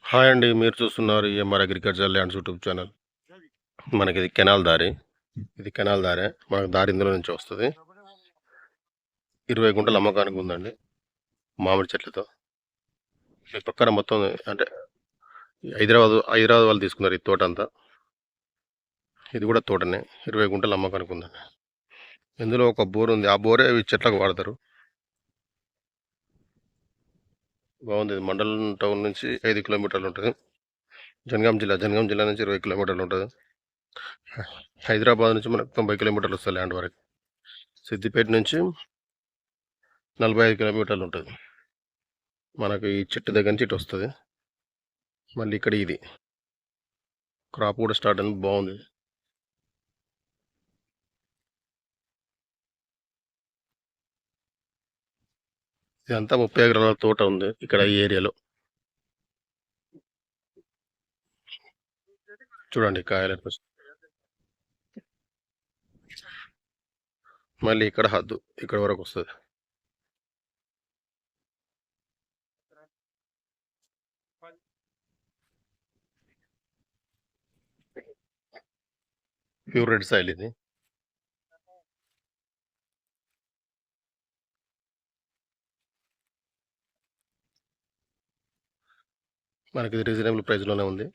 Hi అండి. మీరు చూస్తున్నారు EMR agriculture lands YouTube channel. మనకిది కెనాల్ దారి. ఇది కెనాల్ దారే. మనకు దారి ఇందులో నుంచి వస్తది. 20 గుంటలు అమ్మకానికి ఉందండి. మామిడి చెట్లతో. ఈ పక్కన మొత్తం అంటే హైదరాబాద్ వాళ్ళు తీసుకున్నారు ఈ తోటంతా. ఇది కూడా తోటనే. 20 గుంటలు అమ్మకానికి ఉందండి. ఇందులో ఒక బోర్ ఉంది. ఆ బోరే ఈ చెట్లకు వాడతారు. బాగుంది. ఇది మండలం టౌన్ నుంచి 5 కిలోమీటర్లు ఉంటుంది. జనగాం జిల్లా నుంచి 20 కిలోమీటర్లు ఉంటుంది. హైదరాబాద్ నుంచి మనకు 90 కిలోమీటర్లు వస్తుంది ల్యాండ్ వరకు. సిద్దిపేట నుంచి 45 కిలోమీటర్లు ఉంటుంది. మనకు ఈ చెట్టు దగ్గర నుంచి ఇటు వస్తుంది. మళ్ళీ ఇక్కడ ఇది క్రాప్ కూడా స్టార్ట్ అయింది. బాగుంది. ఇదంతా 30 ఎకరాల తోట ఉంది ఇక్కడ ఈ ఏరియాలో. చూడండి కాయలు ఎట్లా వస్తాయి. మళ్ళీ ఇక్కడ హద్దు ఇక్కడ వరకు వస్తుంది. ప్యూర్ రెడ్ సాయిల్ ఇది. మనకి ఇది రీజనబుల్ ప్రైస్లోనే ఉంది.